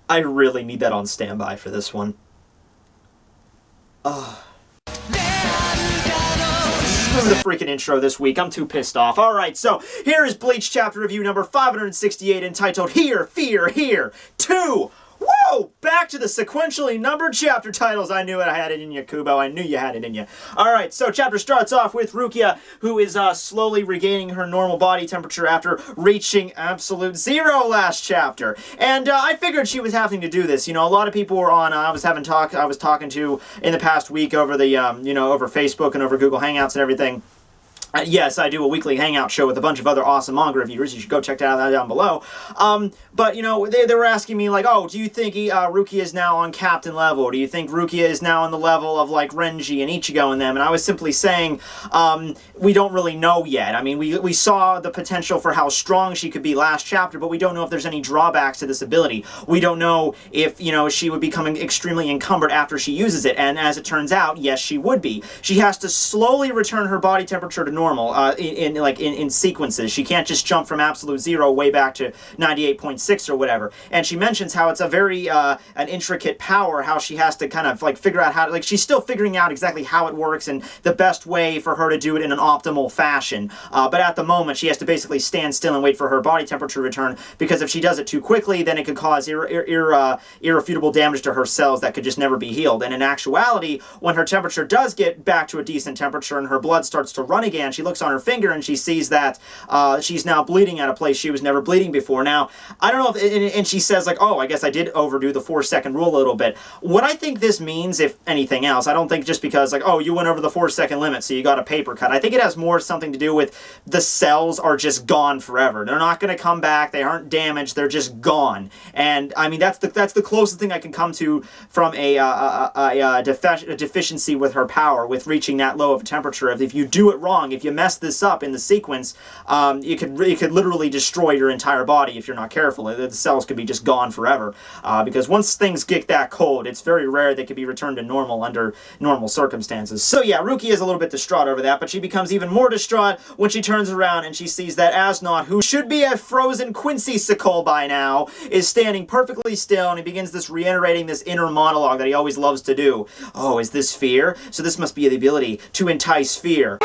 I really need that on standby for this one. Screw the freaking intro this week. I'm too pissed off. Alright, so here is Bleach chapter review number 568 entitled Here, Fear, Here, 2. Whoa! Back to the sequentially numbered chapter titles. I knew it. I had it in you, Kubo. I knew you had it in you. Alright, so chapter starts off with Rukia, who is slowly regaining her normal body temperature after reaching absolute zero last chapter. And I figured she was having to do this. You know, a lot of people were on, I was talking to in the past week over the, over Facebook and over Google Hangouts and everything. Yes, I do a weekly hangout show with a bunch of other awesome manga reviewers. You should go check that out down below. But, you know, they were asking me, like, oh, do you think Rukia is now on captain level? Do you think Rukia is now on the level of, like, Renji and Ichigo and them? And I was simply saying, we don't really know yet. I mean, we saw the potential for how strong she could be last chapter, but we don't know if there's any drawbacks to this ability. We don't know if, you know, she would become extremely encumbered after she uses it. And as it turns out, yes, she would be. She has to slowly return her body temperature to normal in sequences. She can't just jump from absolute zero way back to 98.6 or whatever. And she mentions how it's a very an intricate power, how she has to kind of like figure out how to, like, she's still figuring out exactly how it works and the best way for her to do it in an optimal fashion. But at the moment, she has to basically stand still and wait for her body temperature to return, because if she does it too quickly, then it could cause irrefutable damage to her cells that could just never be healed. And in actuality, when her temperature does get back to a decent temperature and her blood starts to run again, she looks on her finger and she sees that she's now bleeding at a place she was never bleeding before. Now, I don't know if, and she says like, oh, I guess I did overdo the 4-second rule a little bit. What I think this means, if anything else, I don't think just because like, oh, you went over the 4-second limit, so you got a paper cut. I think it has more something to do with the cells are just gone forever. They're not going to come back. They aren't damaged. They're just gone. And I mean, that's the closest thing I can come to from a deficiency with her power, with reaching that low of a temperature. If you do it wrong, if you mess this up in the sequence, you could literally destroy your entire body if you're not careful. The cells could be just gone forever. Because once things get that cold, it's very rare they could be returned to normal under normal circumstances. So yeah, Rukia is a little bit distraught over that, but she becomes even more distraught when she turns around and she sees that Asnot, who should be a frozen Quincy-sicle by now, is standing perfectly still, and he begins reiterating this inner monologue that he always loves to do. Oh, is this fear? So this must be the ability to entice fear.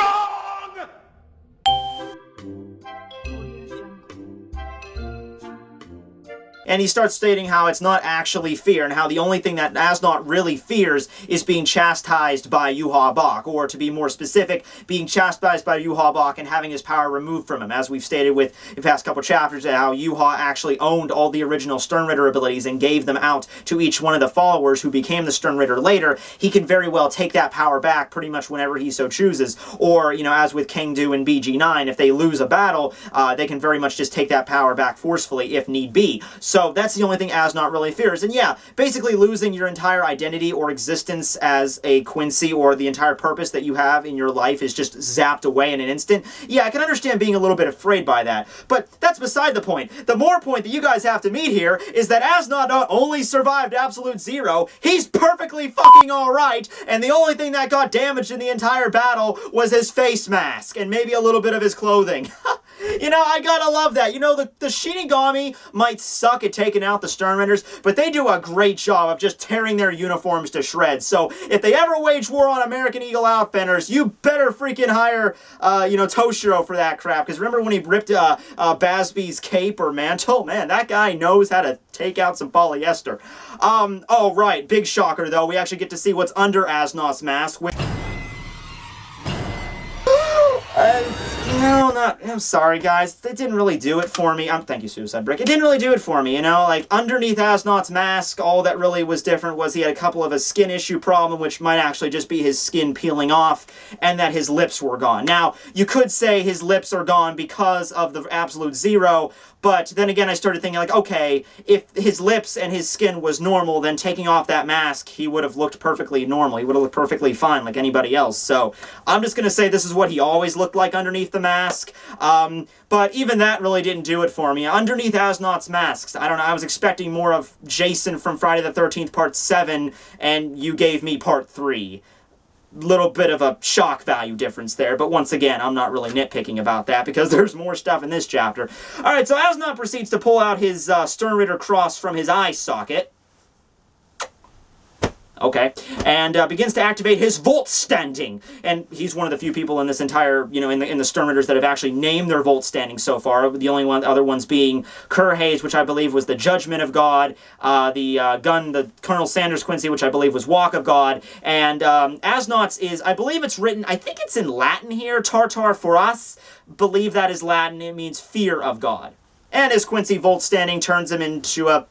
And he starts stating how it's not actually fear, and how the only thing that Asnot really fears is being chastised by Yuha Bach, or to be more specific, being chastised by Yuha Bach and having his power removed from him. As we've stated with the past couple chapters, how Yuha actually owned all the original Sternritter abilities and gave them out to each one of the followers who became the Sternritter later. He can very well take that power back pretty much whenever he so chooses. Or, you know, as with Kangdu and BG9, if they lose a battle, they can very much just take that power back forcefully if need be. So that's the only thing Asnot really fears. And yeah, basically losing your entire identity or existence as a Quincy, or the entire purpose that you have in your life, is just zapped away in an instant. Yeah, I can understand being a little bit afraid by that. But that's beside the point. The more point that you guys have to meet here is that Asnot not only survived absolute zero, he's perfectly fucking alright, and the only thing that got damaged in the entire battle was his face mask, and maybe a little bit of his clothing. You know, I gotta love that. You know, the Shinigami might suck at taking out the Sternritters, but they do a great job of just tearing their uniforms to shreds. So if they ever wage war on American Eagle Outfitters, you better freaking hire, Toshiro for that crap. Because remember when he ripped Basby's cape or mantle? Man, that guy knows how to take out some polyester. Oh, right. Big shocker, though. We actually get to see what's under Asnot's mask. I'm sorry, guys. It didn't really do it for me. Thank you, Suicide Brick. It didn't really do it for me, you know? Like, underneath Asnot's mask, all that really was different was he had a couple of a skin issue problem, which might actually just be his skin peeling off, and that his lips were gone. Now, you could say his lips are gone because of the absolute zero, but then again, I started thinking, like, okay, if his lips and his skin was normal, then taking off that mask, he would have looked perfectly normal. He would have looked perfectly fine like anybody else. So I'm just going to say this is what he always looked like underneath the mask. But even that really didn't do it for me. Underneath Asnot's masks, I don't know, I was expecting more of Jason from Friday the 13th Part 7, and you gave me Part 3. little bit of a shock value difference there, but once again, I'm not really nitpicking about that because there's more stuff in this chapter. Alright, so Asnot proceeds to pull out his Sternritter cross from his eye socket. Okay, and begins to activate his Volt Standing, and he's one of the few people in this entire, you know, in the Sternritters that have actually named their Volt Standing so far. The only other ones being Kurhaze, which I believe was the Judgment of God, the Colonel Sanders Quincy, which I believe was Walk of God, and Asnot's is, I believe it's written, I think it's in Latin here, Tartar for us, believe that is Latin, it means fear of God. And his Quincy Volt Standing turns him into a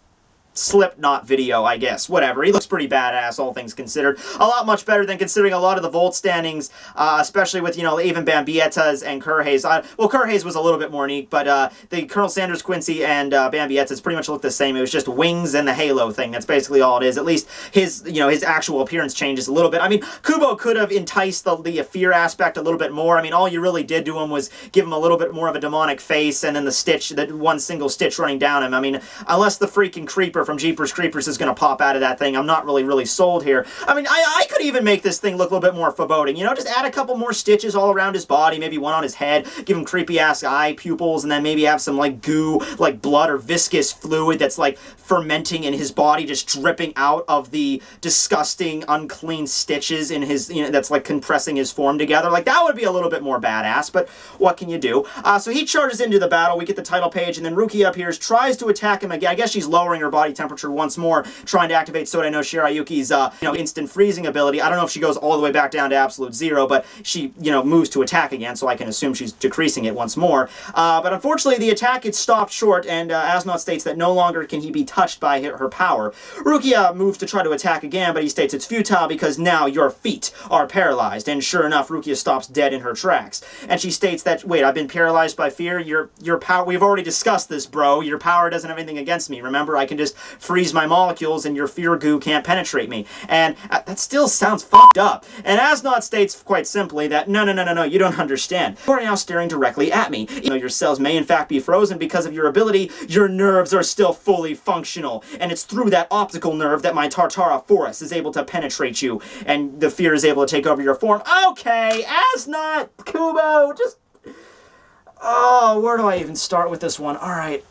Slipknot video, I guess. Whatever. He looks pretty badass, all things considered. A lot much better than considering a lot of the Volt Standings, especially with, you know, even Bambietta's and Kurhaze. Well, Kurhaze was a little bit more neat, but the Colonel Sanders Quincy and Bambietta's pretty much look the same. It was just wings and the halo thing. That's basically all it is. At least his, you know, his actual appearance changes a little bit. I mean, Kubo could have enticed the fear aspect a little bit more. I mean, all you really did to him was give him a little bit more of a demonic face and then the stitch, that one single stitch running down him. I mean, unless the freaking Creeper from Jeepers Creepers is going to pop out of that thing, I'm not really sold here. I mean, I could even make this thing look a little bit more foreboding. You know, just add a couple more stitches all around his body, maybe one on his head, give him creepy-ass eye pupils, and then maybe have some, like, goo, like blood or viscous fluid that's, like, fermenting in his body, just dripping out of the disgusting, unclean stitches in his, you know, that's, like, compressing his form together. Like, that would be a little bit more badass, but what can you do? So he charges into the battle, we get the title page, and then Rukia appears, tries to attack him again. I guess she's lowering her body temperature once more, trying to activate Sodai no Shirayuki's, you know, instant freezing ability. I don't know if she goes all the way back down to absolute zero, but she, you know, moves to attack again, so I can assume she's decreasing it once more. But unfortunately, the attack gets stopped short, and Asnot states that no longer can he be touched by her power. Rukia moves to try to attack again, but he states it's futile because now your feet are paralyzed, and sure enough, Rukia stops dead in her tracks. And she states that, wait, I've been paralyzed by fear? Your power, we've already discussed this, bro. Your power doesn't have anything against me. Remember, I can just freeze my molecules and your fear goo can't penetrate me. And that still sounds fucked up. And Asnot states quite simply that, no, you don't understand. You are now staring directly at me. Even though your cells may in fact be frozen because of your ability, your nerves are still fully functional. And it's through that optical nerve that my Tartara Forest is able to penetrate you, and the fear is able to take over your form. Okay, Asnot, Kubo, just... Oh, where do I even start with this one? Alright.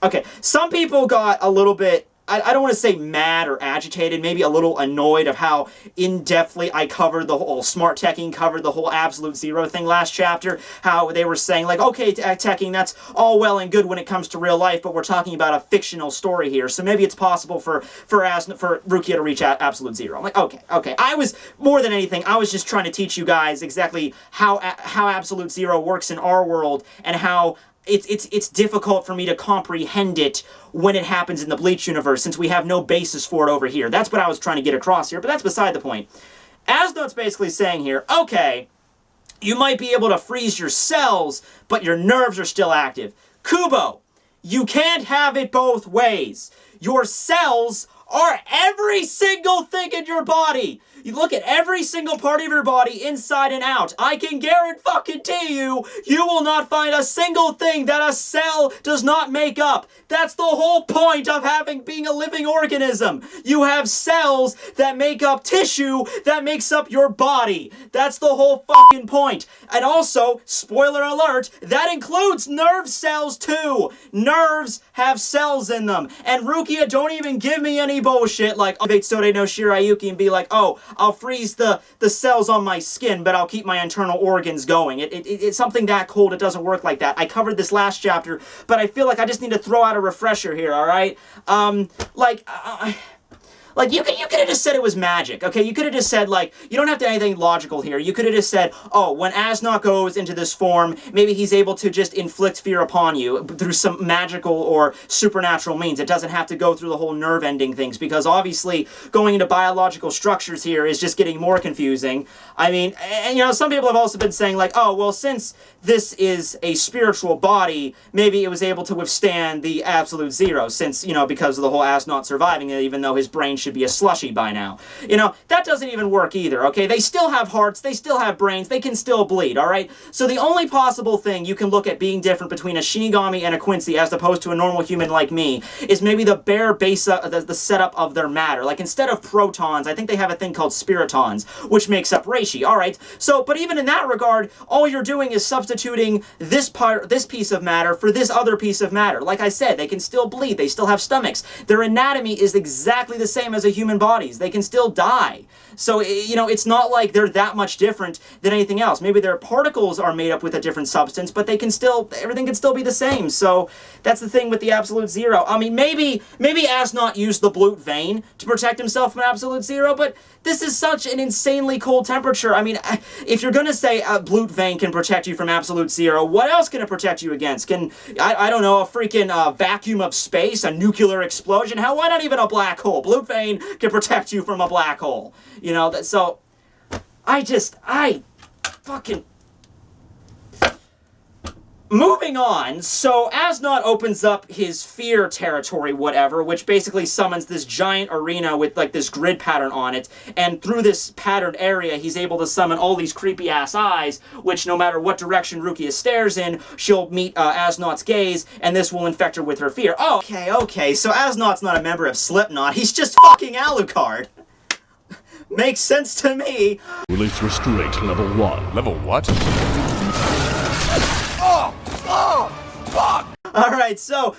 Okay, some people got a little bit, I don't want to say mad or agitated, maybe a little annoyed of how in-depthly I covered the whole, Smart Tekking covered the whole Absolute Zero thing last chapter, how they were saying, like, okay, Tekking, that's all well and good when it comes to real life, but we're talking about a fictional story here, so maybe it's possible for Rukia to reach Absolute Zero. I'm like, okay. I was, more than anything, I was just trying to teach you guys exactly how Absolute Zero works in our world, and how it's difficult for me to comprehend it when it happens in the Bleach universe, since we have no basis for it over here. That's what I was trying to get across here, but that's beside the point. Asnot's basically saying here, okay, you might be able to freeze your cells, but your nerves are still active. Kubo, you can't have it both ways. Your cells are every single thing in your body. You look at every single part of your body, inside and out. I can guarantee you, you will not find a single thing that a cell does not make up. That's the whole point of being a living organism. You have cells that make up tissue that makes up your body. That's the whole fucking point. And also, spoiler alert, that includes nerve cells too. Nerves have cells in them. And Rukia, don't even give me any bullshit like activate Sodai no Shirayuki and be like, oh, I'll freeze the cells on my skin, but I'll keep my internal organs going. It's something that cold. It doesn't work like that. I covered this last chapter, but I feel like I just need to throw out a refresher here, alright? Like, you could have just said it was magic, okay? You could have just said, like, you don't have to do anything logical here. You could have just said, oh, when Asnot goes into this form, maybe he's able to just inflict fear upon you through some magical or supernatural means. It doesn't have to go through the whole nerve-ending things, because obviously going into biological structures here is just getting more confusing. I mean, and, you know, some people have also been saying, like, oh, well, since this is a spiritual body, maybe it was able to withstand the Absolute Zero, since, you know, because of the whole Asnot surviving it, even though his brain should be a slushie by now. You know, that doesn't even work either, okay? They still have hearts, they still have brains, they can still bleed, alright? So the only possible thing you can look at being different between a Shinigami and a Quincy as opposed to a normal human like me is maybe the bare base, the setup of their matter. Like, instead of protons, I think they have a thing called spiritons, which makes up Reishi, alright? So, but even in that regard, all you're doing is substituting this piece of matter for this other piece of matter. Like I said, they can still bleed, they still have stomachs. Their anatomy is exactly the same as a human body's. They can still die. So, you know, it's not like they're that much different than anything else. Maybe their particles are made up with a different substance, but they can still, everything can still be the same. So, that's the thing with the Absolute Zero. I mean, maybe Asnot used the Blute Vein to protect himself from Absolute Zero, but this is such an insanely cold temperature. I mean, if you're gonna say a Blute Vein can protect you from Absolute Zero, what else can it protect you against? Can, I don't know, a freaking vacuum of space, a nuclear explosion? Hell, why not even a black hole? Blute Vein can protect you from a black hole. You know, so, I fucking... Moving on, so Asnot opens up his fear territory, whatever, which basically summons this giant arena with, like, this grid pattern on it, and through this patterned area, he's able to summon all these creepy-ass eyes, which no matter what direction Rukia stares in, she'll meet Asnot's gaze, and this will infect her with her fear. Oh, okay, so Asnot's not a member of Slipknot, he's just fucking Alucard. Makes sense to me. Release restraint level 1. Level what? Fuck! Alright, so,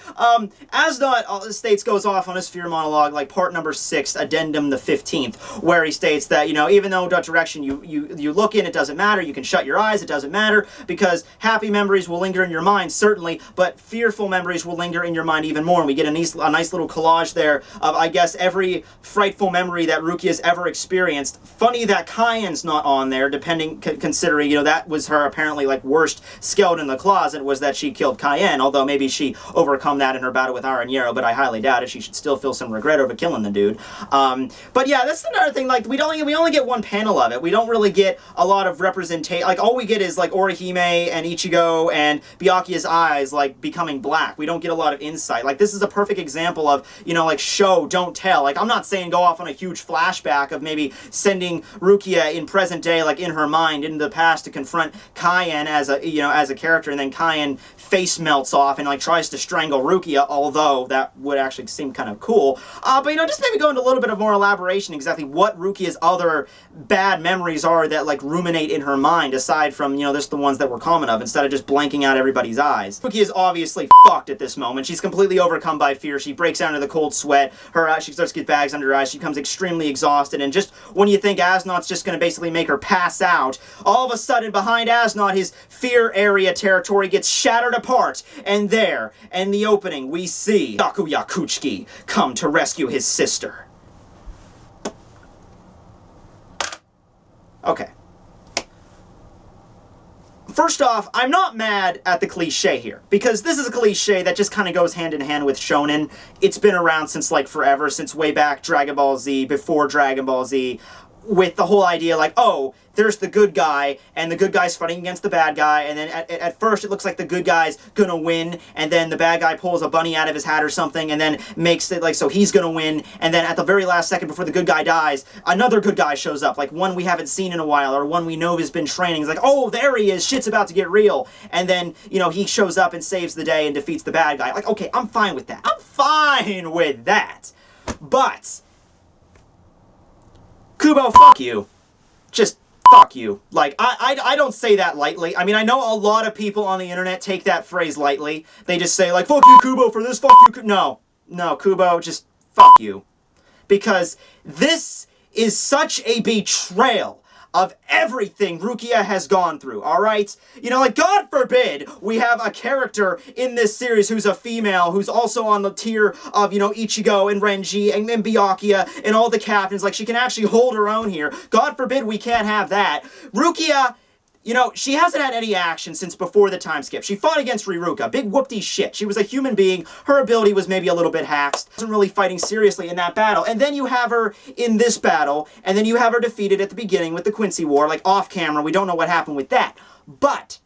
Asnot states goes off on his fear monologue, like part number 6, addendum the 15th, where he states that, you know, even though what direction you look in, it doesn't matter, you can shut your eyes, it doesn't matter, because happy memories will linger in your mind, certainly, but fearful memories will linger in your mind even more, and we get a nice little collage there of, I guess, every frightful memory that Rukia's ever experienced. Funny that Cayenne's not on there, considering, you know, that was her apparently, like, worst skeleton in the closet, was that she killed Cayenne, although maybe she overcome that in her battle with Aranyero, but I highly doubt it. She should still feel some regret over killing the dude. But yeah, that's another thing, like, we only get one panel of it. We don't really get a lot of representation. Like, all we get is, like, Orihime and Ichigo and Byakuya's eyes, like, becoming black. We don't get a lot of insight. Like, this is a perfect example of, you know, like, show, don't tell. Like, I'm not saying go off on a huge flashback of maybe sending Rukia in present day, like, in her mind, into the past to confront Cayenne as a, you know, as a character, and then Cayenne face melts off and, like, tries to strangle Rukia, although that would actually seem kind of cool. But, you know, just maybe go into a little bit of more elaboration exactly what Rukia's other bad memories are that, like, ruminate in her mind, aside from, you know, just the ones that we're common of, instead of just blanking out everybody's eyes. Rukia is obviously fucked at this moment. She's completely overcome by fear. She breaks out into the cold sweat. She starts to get bags under her eyes. She becomes extremely exhausted, and just when you think Asnot's just going to basically make her pass out, all of a sudden, behind Asnot, his fear area territory gets shattered apart, and there, in the opening, we see Byakuya Kuchiki come to rescue his sister. Okay. First off, I'm not mad at the cliche here, because this is a cliche that just kind of goes hand in hand with shonen. It's been around since, like, forever, since way back Dragon Ball Z, before Dragon Ball Z, with the whole idea, like, oh, there's the good guy, and the good guy's fighting against the bad guy, and then at first it looks like the good guy's gonna win, and then the bad guy pulls a bunny out of his hat or something, and then makes it, like, so he's gonna win, and then at the very last second before the good guy dies, another good guy shows up, like one we haven't seen in a while, or one we know has been training. It's like, oh, there he is, shit's about to get real, and then, you know, he shows up and saves the day and defeats the bad guy. Like, okay, I'm fine with that. I'm fine with that. But Kubo, fuck you. Just fuck you. Like, I don't say that lightly. I mean, I know a lot of people on the internet take that phrase lightly. They just say, like, fuck you, Kubo, for this, fuck you, No, Kubo, just fuck you. Because this is such a betrayal of everything Rukia has gone through, alright? You know, like, God forbid we have a character in this series who's a female, who's also on the tier of, you know, Ichigo and Renji and Byakuya and all the captains. Like, she can actually hold her own here. God forbid we can't have that. Rukia, you know, she hasn't had any action since before the time skip. She fought against Riruka. Big whoop-dee shit. She was a human being. Her ability was maybe a little bit hacked. Wasn't really fighting seriously in that battle. And then you have her in this battle, and then you have her defeated at the beginning with the Quincy War, like, off camera. We don't know what happened with that. But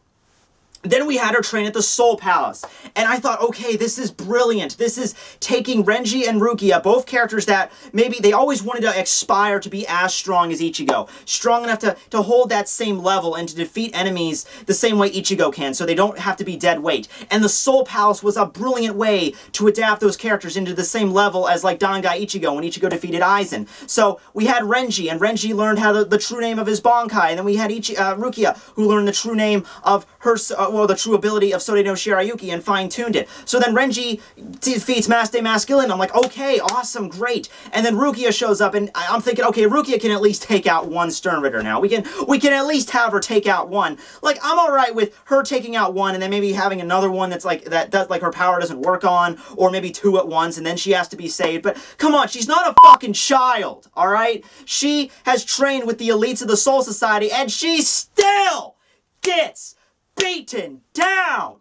Then we had her train at the Soul Palace, and I thought, okay, this is brilliant. This is taking Renji and Rukia, both characters that maybe they always wanted to aspire to be as strong as Ichigo, strong enough to hold that same level and to defeat enemies the same way Ichigo can, so they don't have to be dead weight. And the Soul Palace was a brilliant way to adapt those characters into the same level as like Dangai Ichigo when Ichigo defeated Aizen. So we had Renji, and Renji learned how the true name of his Bankai, and then we had Rukia, who learned the true name of her, the true ability of Sode no Shirayuki and fine-tuned it. So then Renji defeats Maste Masculine. I'm like, okay, awesome, great. And then Rukia shows up, and I'm thinking, okay, Rukia can at least take out one Stern Ritter now. We can at least have her take out one. Like, I'm alright with her taking out one, and then maybe having another one that's like, that does, like, her power doesn't work on, or maybe two at once, and then she has to be saved. But come on, she's not a fucking child, alright? She has trained with the elites of the Soul Society, and she still gets beaten down.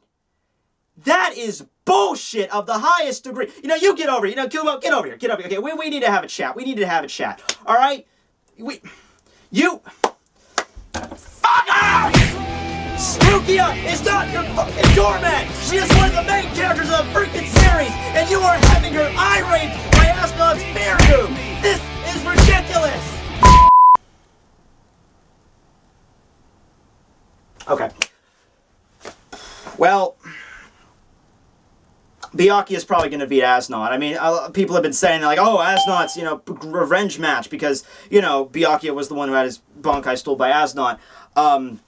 That is bullshit of the highest degree. You know, you get over here. You know, Kubo, get over here. Get over here. Okay, we need to have a chat. We need to have a chat. All right? Fuck off! Rukia is not your fucking doormat. She is one of the main characters of the freaking series, and you are having her irate by Asnod's fear goo. This is ridiculous. Okay. Well, Byakuya is probably going to beat Asnod. I mean, people have been saying, like, oh, Asnod's, you know, revenge match because, you know, Byakuya was the one who had his Bankai stole by Asnod.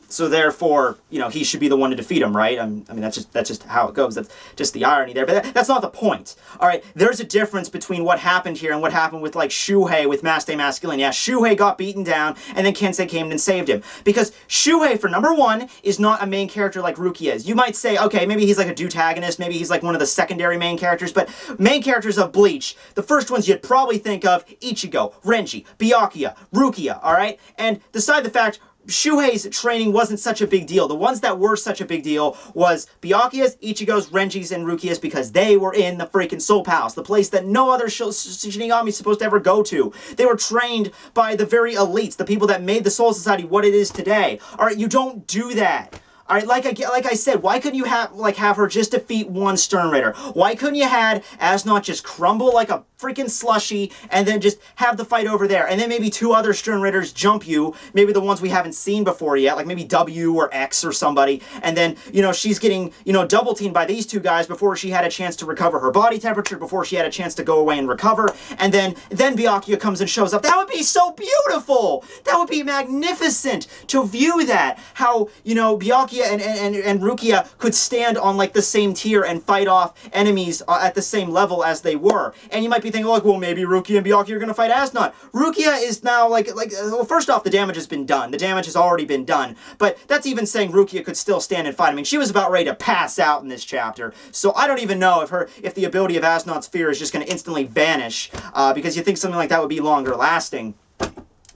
So therefore, you know, he should be the one to defeat him, right? I mean, that's just how it goes. That's just the irony there. But that's not the point. All right, there's a difference between what happened here and what happened with, like, Shuhei with Maste Masculine. Yeah, Shuhei got beaten down, and then Kensei came and saved him. Because Shuhei, for number one, is not a main character like Rukia is. You might say, okay, maybe he's like a deutagonist, maybe he's like one of the secondary main characters, but main characters of Bleach, the first ones you'd probably think of, Ichigo, Renji, Byakuya, Rukia, all right? And beside the fact, Shuhei's training wasn't such a big deal. The ones that were such a big deal was Byakuya's, Ichigo's, Renji's, and Rukia's because they were in the freaking Soul Palace, the place that no other Shinigami is supposed to ever go to. They were trained by the very elites, the people that made the Soul Society what it is today. Alright, you don't do that. Alright, like I said, why couldn't you have her just defeat one Stern Ritter? Why couldn't you had Asnod just crumble like a freaking slushy and then just have the fight over there? And then maybe two other Stern Ritters jump you, maybe the ones we haven't seen before yet, like maybe W or X or somebody, and then, you know, she's getting, you know, double teamed by these two guys before she had a chance to recover her body temperature, before she had a chance to go away and recover, and then Byakuya comes and shows up. That would be so beautiful! That would be magnificent to view that, how, you know, Byakuya and Rukia could stand on like the same tier and fight off enemies at the same level as they were. And you might be thinking, like, well, maybe Rukia and Byakuya are going to fight Asnod. Rukia is now well, first off, the damage has been done. The damage has already been done. But that's even saying Rukia could still stand and fight. I mean, she was about ready to pass out in this chapter. So I don't even know if the ability of Asnod's fear is just going to instantly vanish, because you think something like that would be longer lasting.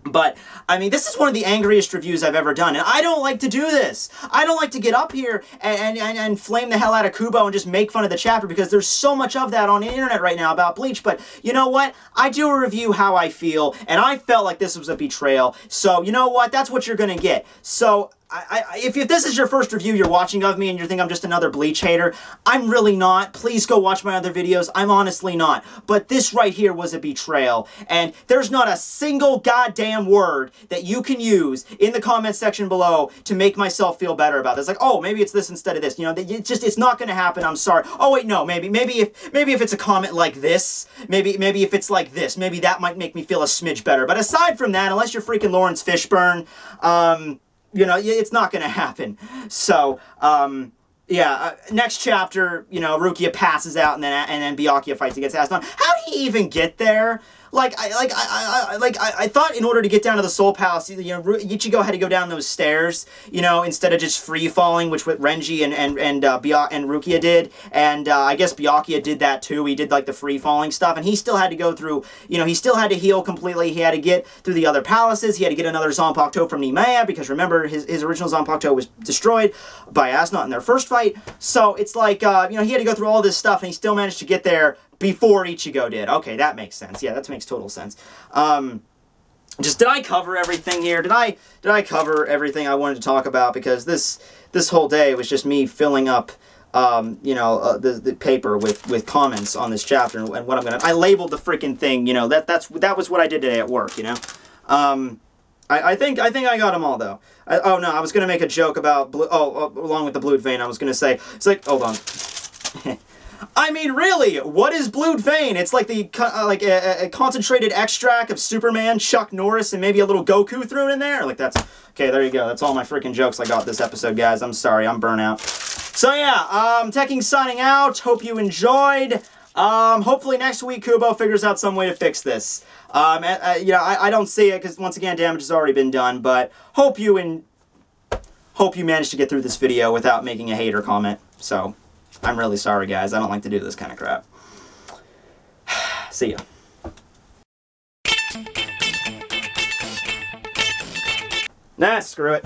But, I mean, this is one of the angriest reviews I've ever done, and I don't like to do this. I don't like to get up here and flame the hell out of Kubo and just make fun of the chapter, because there's so much of that on the internet right now about Bleach. But, you know what? I do a review how I feel, and I felt like this was a betrayal. So, you know what? That's what you're gonna get. So, if this is your first review you're watching of me and you think I'm just another Bleach hater, I'm really not. Please go watch my other videos. I'm honestly not. But this right here was a betrayal. And there's not a single goddamn word that you can use in the comment section below to make myself feel better about this. Like, oh, maybe it's this instead of this. You know, it's not going to happen. I'm sorry. Oh, wait, no. Maybe if it's a comment like this, maybe if it's like this, maybe that might make me feel a smidge better. But aside from that, unless you're freaking Lawrence Fishburne, you know, it's not going to happen. So, yeah, next chapter, you know, Rukia passes out and then Byakuya fights against Asnod. How did he even get there? I thought in order to get down to the Soul Palace, you know, Ichigo had to go down those stairs, you know, instead of just free falling, which what Renji and Rukia did, and I guess Byakuya did that too. He did like the free falling stuff, and he still had to go through, you know, he still had to heal completely. He had to get through the other palaces. He had to get another Zanpakuto from Nemea, because remember his original Zanpakuto was destroyed by Asnod in their first fight. So it's like, you know, he had to go through all this stuff, and he still managed to get there before Ichigo did. Okay, that makes sense. Yeah, that makes total sense. just, did I cover everything here? Did I cover everything I wanted to talk about? Because this whole day was just me filling up, you know, the paper with comments on this chapter and what I'm gonna. I labeled the freaking thing. You know, that was what I did today at work. You know, I think I got them all though. Oh no, I was gonna make a joke about along with the blued vein. I was gonna say it's like, hold on. I mean, really, what is blued vein? It's like the a concentrated extract of Superman, Chuck Norris, and maybe a little Goku thrown in there. Like that's okay. There you go. That's all my freaking jokes I got this episode, guys. I'm sorry, I'm burnt out. So yeah, Tekking signing out. Hope you enjoyed. Hopefully next week Kubo figures out some way to fix this. Yeah, I don't see it because once again damage has already been done. But hope you managed to get through this video without making a hater comment. So. I'm really sorry, guys. I don't like to do this kind of crap. See ya. Nah, screw it.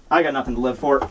I got nothing to live for.